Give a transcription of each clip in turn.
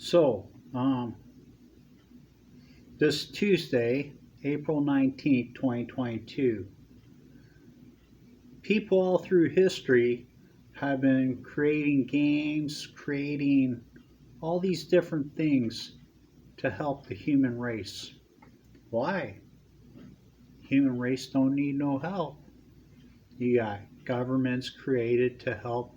So, this Tuesday, April 19th, 2022, people all through history have been creating games, creating all these different things to help the human race. Why? Human race don't need no help. You got governments created to help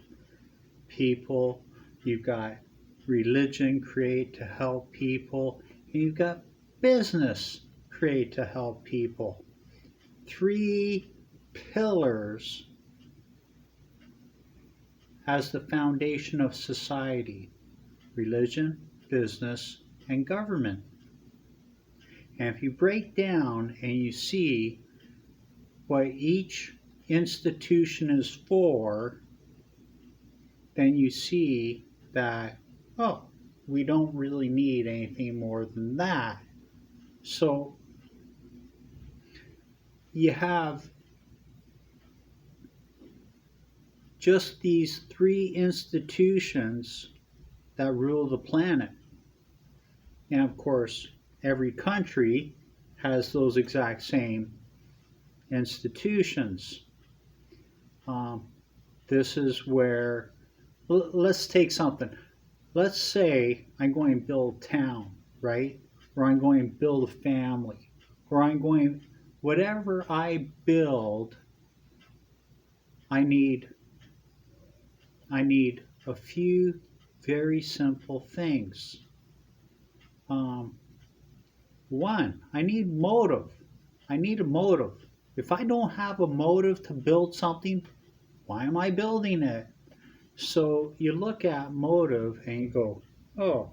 people. You've got religion created to help people. And you've got business created to help people. Three pillars as the foundation of society: religion, business, and government. And if you break down and you see what each institution is for, then you see that, oh, we don't really need anything more than that. So you have just these three institutions that rule the planet. And of course, every country has those exact same institutions. Um, this is where, let's take something. Let's say I'm going to build a town, right? Or I'm going to build a family, or I'm going, whatever I build, I need I need a few very simple things. Um, One, I need motive. I need a motive. If I don't have a motive to build something, why am I building it? So you look at motive and you go, oh,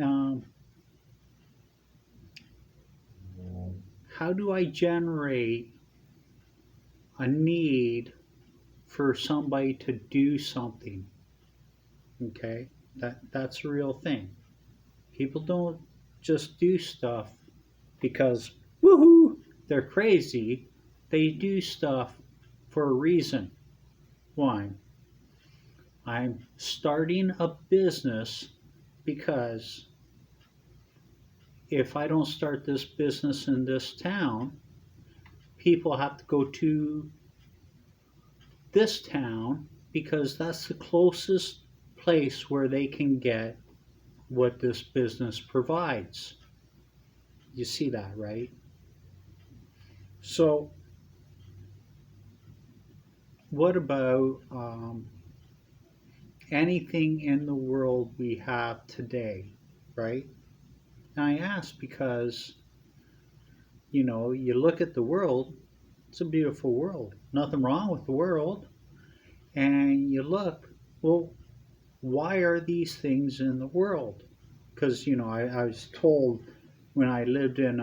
um, how do I generate a need for somebody to do something? Okay, that's a real thing. People don't just do stuff because woohoo, they're crazy. They do stuff for a reason. One, I'm starting a business because if I don't start this business in this town, people have to go to this town because that's the closest place where they can get what this business provides. You see that, right? So, what about anything in the world we have today, right? And I ask because, you look at the world, it's a beautiful world. Nothing wrong with the world. And you look, well, why are these things in the world? Because, I was told when I lived in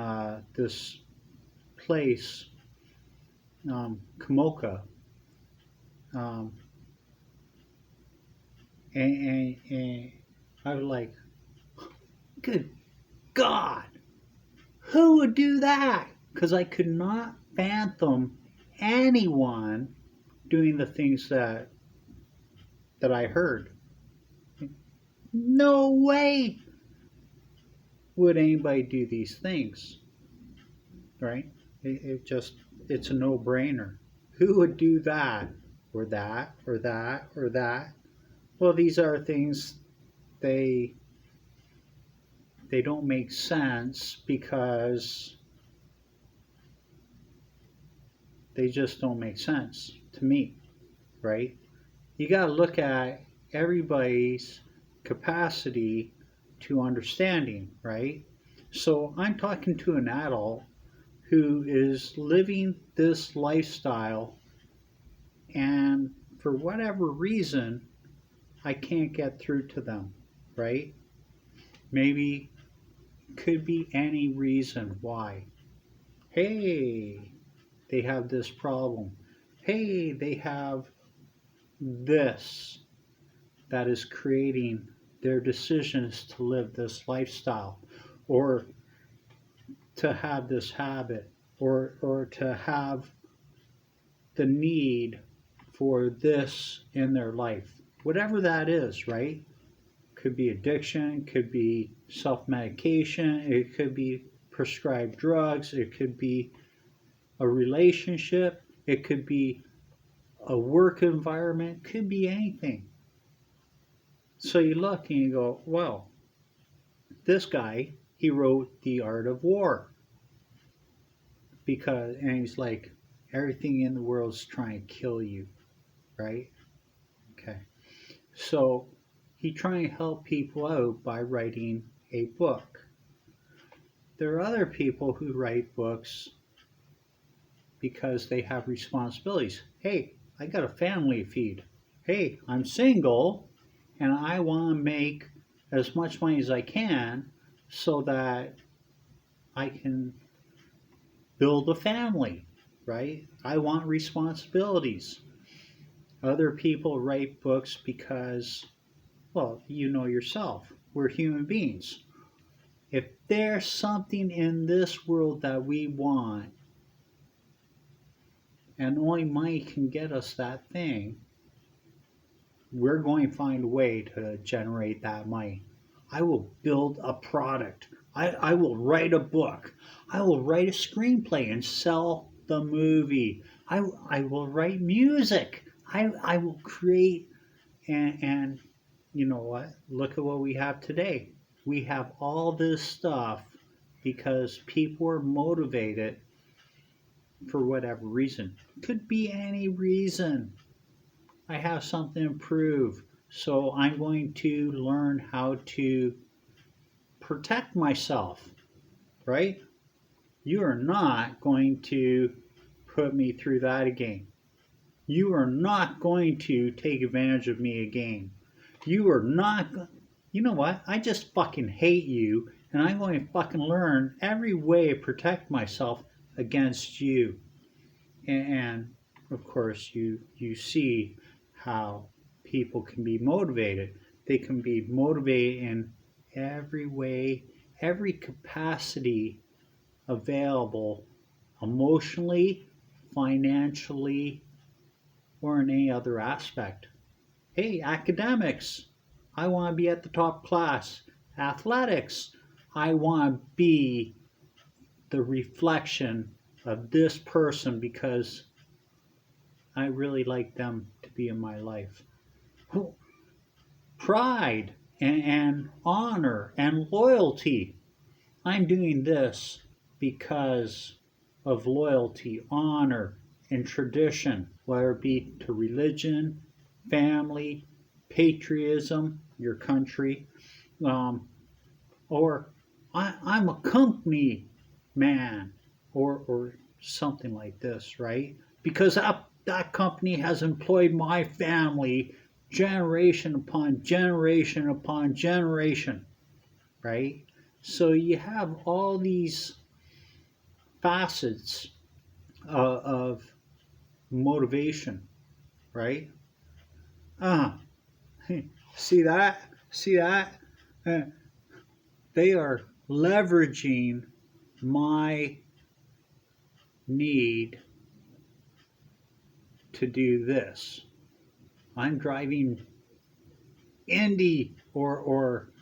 this place, Kamoka, um, and I was like, good God, who would do that? Because I could not fathom anyone doing the things that I heard. No way would anybody do these things, right? It's a no-brainer. Who would do that, or that, or that, or that? Well, these are things they they don't make sense because they just don't make sense to me, right? You got to look at everybody's capacity to understanding, right? So I'm talking to an adult who is living this lifestyle, and for whatever reason, I can't get through to them, right? Maybe could be any reason why. Hey, they have this problem. Hey, they have this that is creating their decisions to live this lifestyle, or to have this habit, or to have the need for this in their life, whatever that is, right? Could be addiction, could be self-medication, it could be prescribed drugs, it could be a relationship, it could be a work environment, could be anything. So you look and you go, well, this guy, he wrote The Art of War and he's like, everything in the world is trying to kill you, right? Okay. So he trying to help people out by writing a book. There are other people who write books because they have responsibilities. Hey, I got a family to feed. Hey, I'm single and I want to make as much money as I can so that I can build a family, right? I want responsibilities. Other people write books because, well, you know yourself, we're human beings. If there's something in this world that we want, and only money can get us that thing, we're going to find a way to generate that money. I will build a product. I will write a book. I will write a screenplay and sell the movie. I will write music. I will create and you know what? Look at what we have today. We have all this stuff because people are motivated for whatever reason. Could be any reason. I have something to prove, so I'm going to learn how to protect myself, right? You are not going to put me through that again. You are not going to take advantage of me again. You are not, you know what? I just fucking hate you, and I'm going to fucking learn every way to protect myself against you. And of course, you see how people can be motivated. They can be motivated in every way, every capacity available, emotionally, financially, or in any other aspect. Hey, academics, I want to be at the top class. Athletics, I want to be the reflection of this person because I really like them to be in my life. Pride and honor and loyalty. I'm doing this because of loyalty, honor, and tradition, whether it be to religion, family, patriotism, your country, or I'm a company man, or something like this, right? Because that company has employed my family generation upon generation upon generation, right? So you have all these facets of motivation, right? Ah, see that? See that? Uh, they are leveraging my need to do this. I'm driving Indy or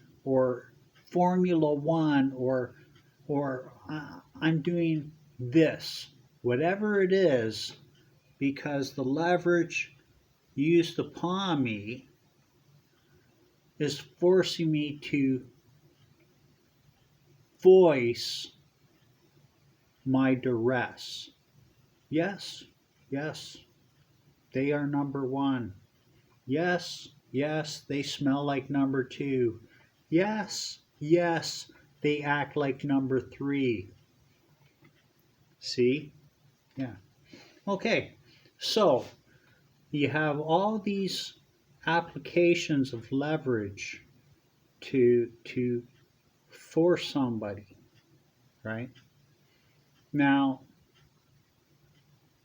Formula One or I'm doing this, whatever it is, because the leverage used upon me is forcing me to voice my duress. Yes, yes, they are number one. Yes, yes, they smell like number two. Yes, yes, they act like number three. See? Yeah. Okay, so you have all these applications of leverage to force somebody, right? Now,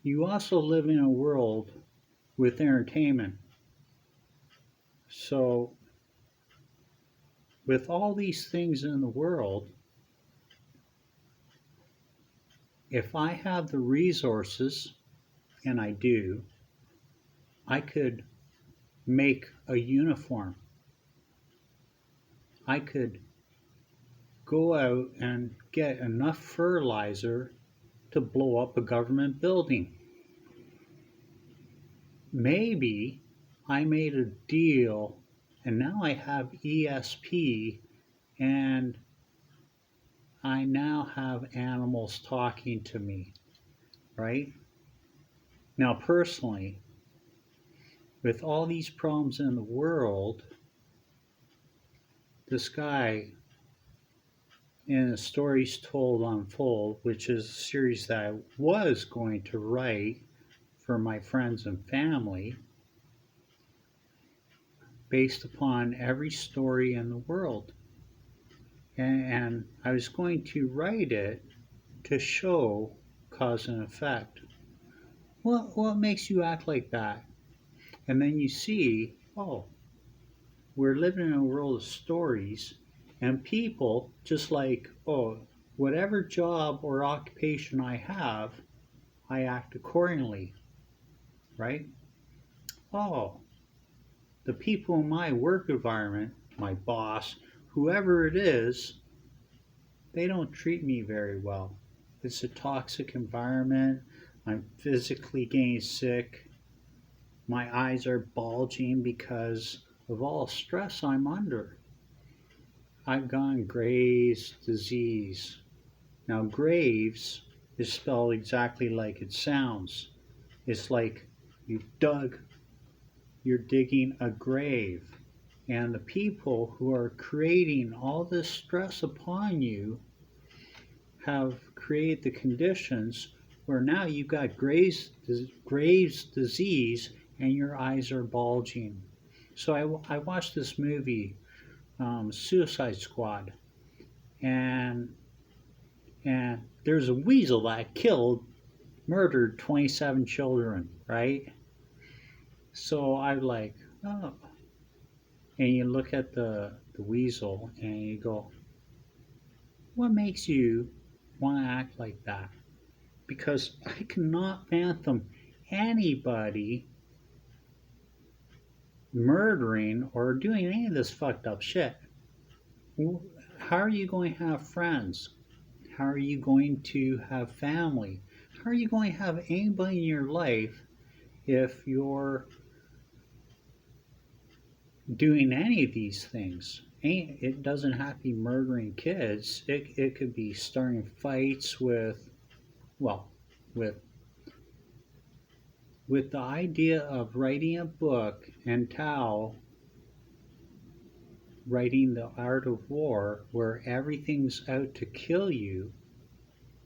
you also live in a world with entertainment. So, with all these things in the world, if I have the resources, and I do, I could make a uniform I could go out and get enough fertilizer to blow up a government building. Maybe I made a deal and now I have ESP and I now have animals talking to me, right? Now, personally, with all these problems in the world, this guy in the Stories Told Unfold, which is a series that I was going to write for my friends and family, based upon every story in the world. And I was going to write it to show cause and effect. What makes you act like that? And then you see, oh, we're living in a world of stories, and people, just like, oh, whatever job or occupation I have, I act accordingly, right? Oh, the people in my work environment, my boss, whoever it is, they don't treat me very well. It's a toxic environment. I'm physically getting sick. My eyes are bulging because of all stress I'm under. I've gotten Graves' disease. Now, Graves is spelled exactly like it sounds. It's like you're digging a grave. And the people who are creating all this stress upon you have created the conditions where now you've got Graves' disease and your eyes are bulging. So I watched this movie, Suicide Squad, and and there's a weasel that murdered 27 children, right? So I like, oh, and you look at the weasel and you go, what makes you want to act like that? Because I cannot fathom anybody murdering or doing any of this fucked up shit. How are you going to have friends? How are you going to have family? How are you going to have anybody in your life if you're doing any of these things? It doesn't have to be murdering kids. It could be starting fights well, with with the idea of writing a book and Tao writing The Art of War where everything's out to kill you.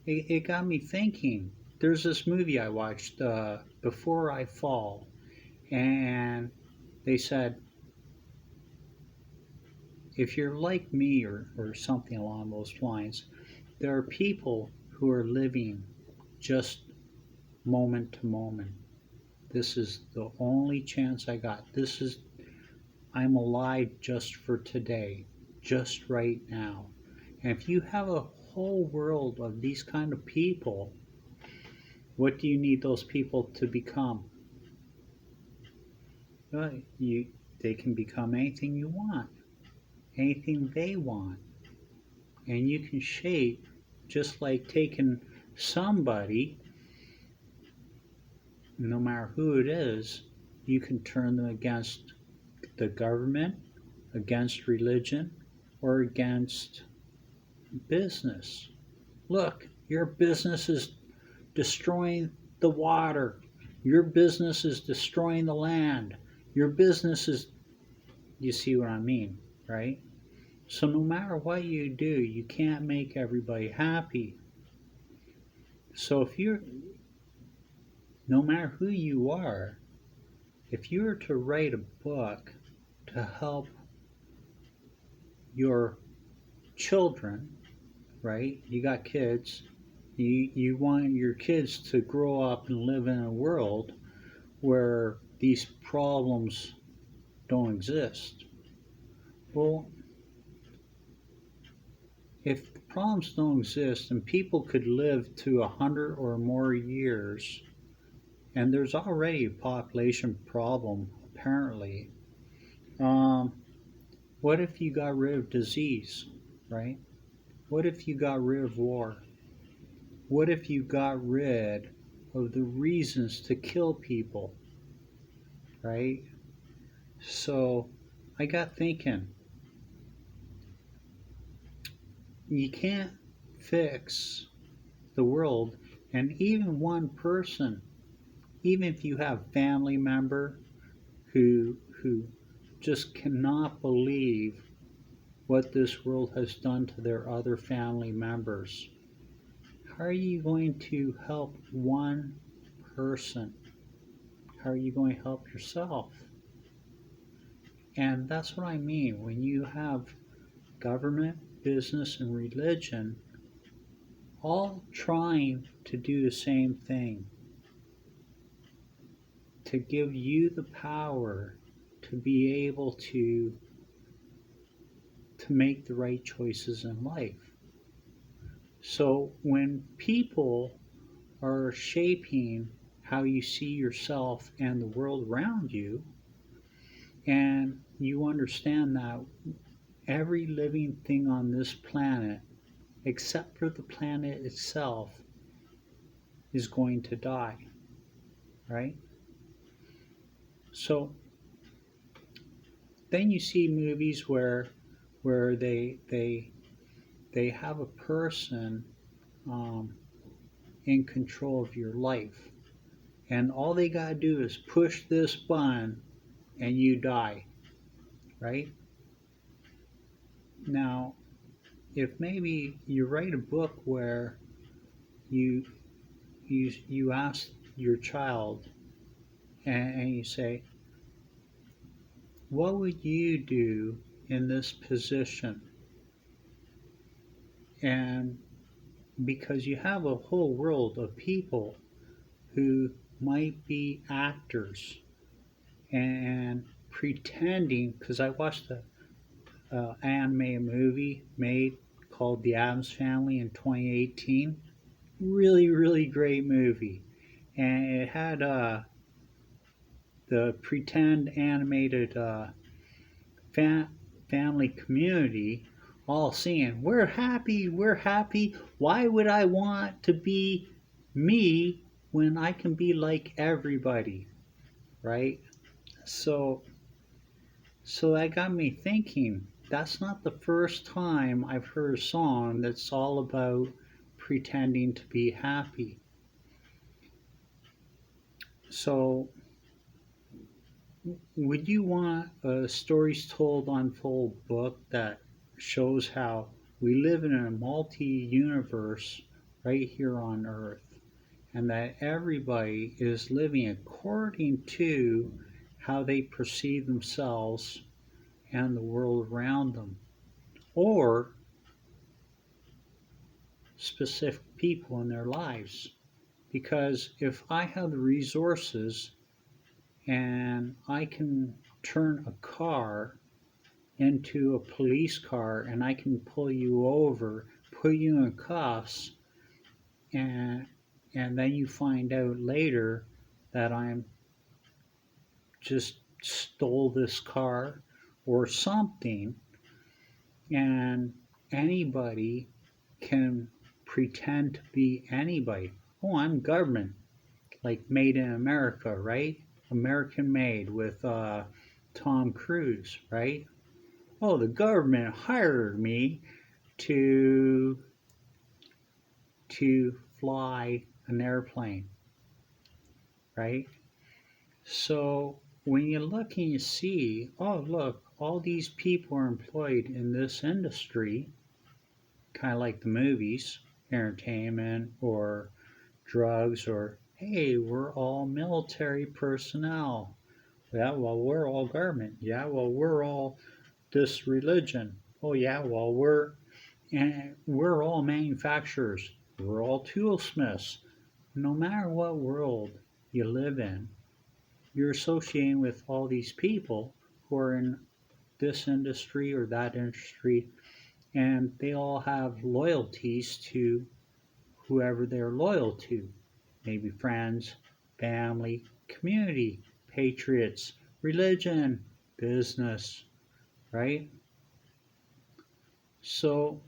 It got me thinking. There's this movie I watched, Before I Fall, and they said, if you're like me or something along those lines, there are people who are living just moment to moment. This is the only chance I got. I'm alive just for today, just right now. And if you have a whole world of these kind of people, what do you need those people to become? Well, they can become anything you want, anything they want. And you can shape, just like taking somebody, no matter who it is, you can turn them against the government, against religion, or against business. Look, your business is destroying the water. Your business is destroying the land. Your business is, you see what I mean, right? So no matter what you do, you can't make everybody happy. So no matter who you are, if you were to write a book to help your children, right? You got kids. You want your kids to grow up and live in a world where these problems don't exist. Well, if the problems don't exist and people could live to 100 or more years, and there's already a population problem apparently, um, What if you got rid of disease, right? What if you got rid of war? What if you got rid of the reasons to kill people, right? So I got thinking, you can't fix the world, and even one person, even if you have a family member who just cannot believe what this world has done to their other family members, how are you going to help one person? How are you going to help yourself? And that's what I mean when you have government, business, and religion all trying to do the same thing, to give you the power to be able to make the right choices in life. So when people are shaping how you see yourself and the world around you, and you understand that every living thing on this planet, except for the planet itself, is going to die, right? So then you see movies where they have a person um, in control of your life, and all they gotta do is push this button, and you die, right? Now, if maybe you write a book where you you ask your child and you say, what would you do in this position? And because you have a whole world of people who might be actors and pretending, because I watched a anime movie made called The Addams Family in 2018. Really, really great movie. And it had the pretend animated fa- family community all saying, we're happy. Why would I want to be me when I can be like everybody, right? So, so that got me thinking. That's not the first time I've heard a song that's all about pretending to be happy. So, would you want a stories told unfold book that shows how we live in a multi universe right here on Earth, and that everybody is living according to how they perceive themselves and the world around them, or specific people in their lives? Because if I have the resources and I can turn a car into a police car and I can pull you over, put you in cuffs, and then you find out later that I'm just stole this car or something, and anybody can pretend to be anybody. Oh, I'm government, like Made in America, right? American Made with Tom Cruise, right? Oh, the government hired me to fly an airplane, right? So when you look and you see, oh look, all these people are employed in this industry, kind of like the movies, entertainment or drugs, or hey, we're all military personnel. Yeah, well, we're all government. Yeah, well, we're all this religion. Oh yeah, well, we're all manufacturers. We're all toolsmiths. No matter what world you live in, you're associating with all these people who are in this industry or that industry, and they all have loyalties to whoever they're loyal to. Maybe friends, family, community, patriots, religion, business, right? So,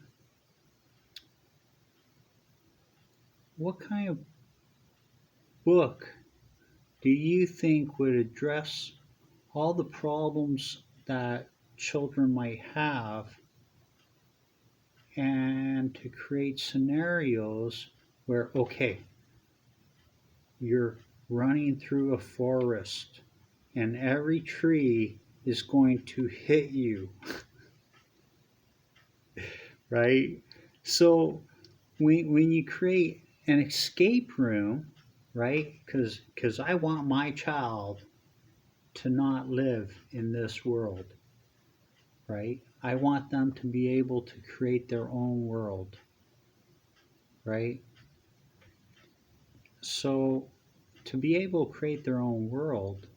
what kind of book do you think would address all the problems that children might have and to create scenarios where, okay, you're running through a forest and every tree is going to hit you, right? So when you create an escape room, right? Because I want my child to not live in this world, right? I want them to be able to create their own world, right? So to be able to create their own world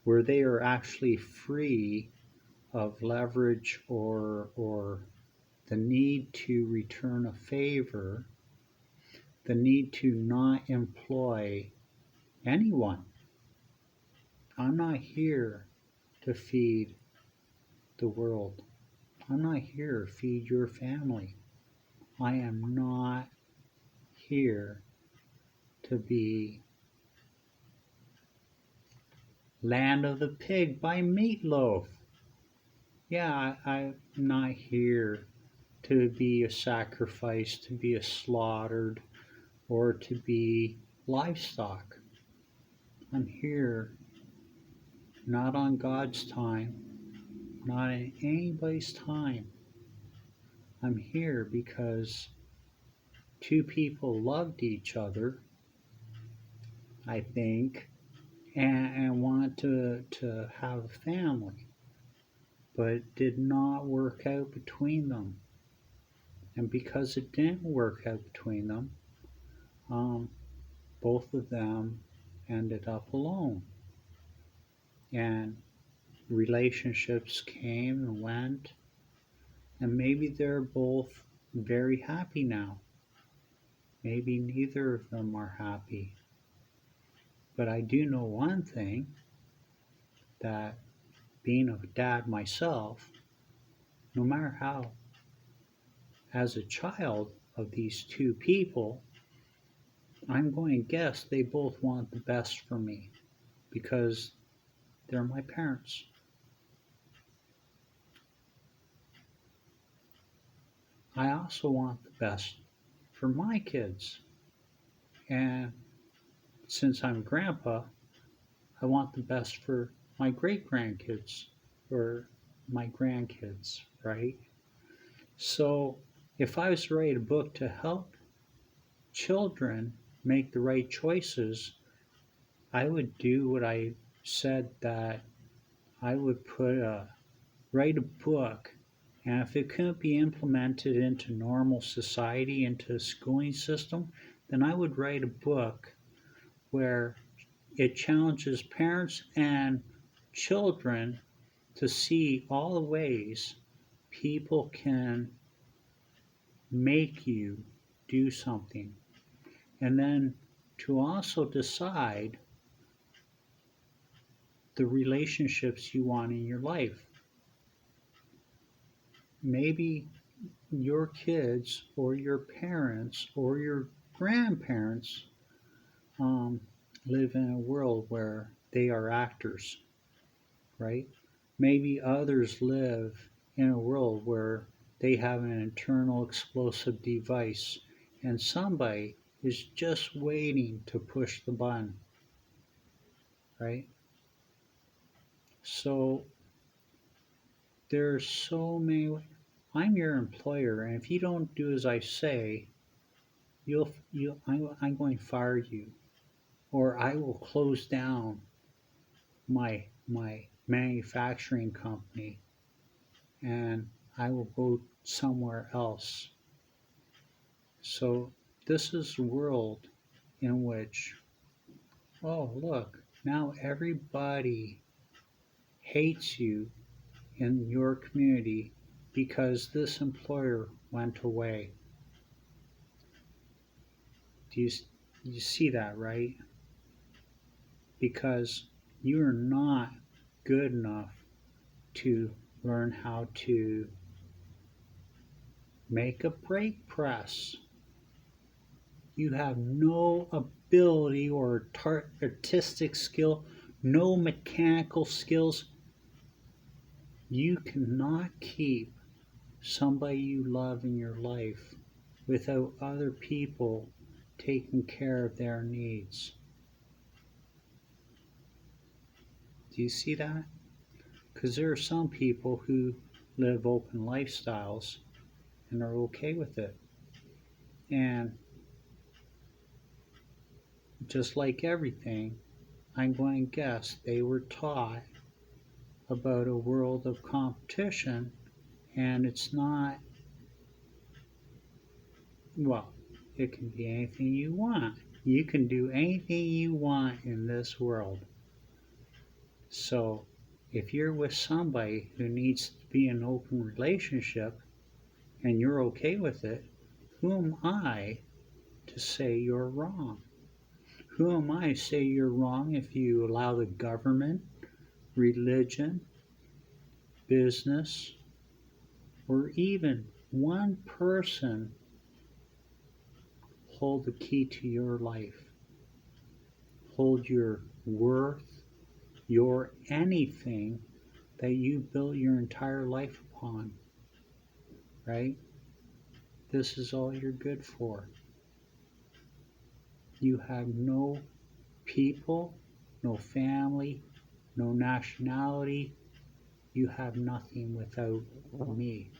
where they are actually free of leverage or the need to return a favor, the need to not employ anyone. I'm not here to feed the world. I'm not here to feed your family. I am not here to be Land of the Pig by Meatloaf. Yeah, I'm not here to be a sacrifice, to be a slaughtered, or to be livestock. I'm here not on God's time, not in anybody's time. I'm here because two people loved each other, I think, and wanted to have a family, but it did not work out between them. And because it didn't work out between them, um, both of them ended up alone. And relationships came and went, and maybe they're both very happy now. Maybe neither of them are happy. But I do know one thing, that being a dad myself, no matter how, as a child of these two people, I'm going to guess they both want the best for me because they're my parents. I also want the best for my kids. And since I'm grandpa, I want the best for my great grandkids or my grandkids, right? So if I was to write a book to help children make the right choices, I would do what I said, that I would write a book, and if it couldn't be implemented into normal society, into a schooling system, then I would write a book where it challenges parents and children to see all the ways people can make you do something, and then to also decide the relationships you want in your life. Maybe your kids or your parents or your grandparents um, live in a world where they are actors, right? Maybe others live in a world where they have an internal explosive device and somebody is just waiting to push the button, right? So there's so many. I'm your employer, and if you don't do as I say, I'm going to fire you, or I will close down my manufacturing company, and I will go somewhere else. So this is a world in which, oh look, now everybody hates you in your community because this employer went away. Do you see that, right? Because you are not good enough to learn how to Make a brake press. You have no ability or artistic skill, no mechanical skills. You cannot keep somebody you love in your life without other people taking care of their needs. Do you see that? Because there are some people who live open lifestyles and are okay with it. And just like everything, I'm going to guess they were taught about a world of competition, and it's not, well, it can be anything you want. You can do anything you want in this world. So if you're with somebody who needs to be in an open relationship and you're okay with it, who am I to say you're wrong? Who am I to say you're wrong if you allow the government, religion, business, or even one person hold the key to your life, hold your worth, your anything that you built your entire life upon, right? This is all you're good for. You have no people, no family, no nationality. You have nothing without me,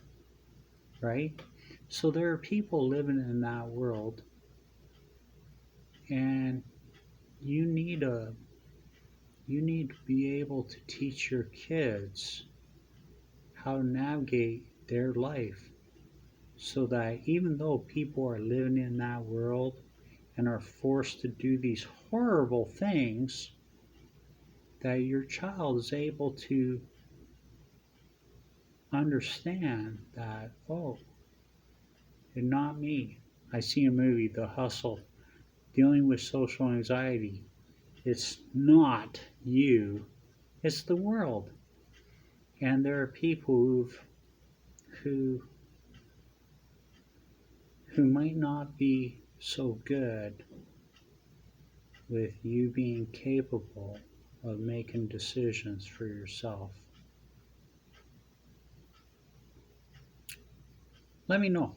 right? So there are people living in that world, and you need a you need to be able to teach your kids how to navigate their life so that even though people are living in that world and are forced to do these horrible things, that your child is able to understand that, oh, and not me. I see a movie, The Hustle, dealing with social anxiety. It's not you, it's the world. And there are people who who might not be so good with you being capable of making decisions for yourself. Let me know.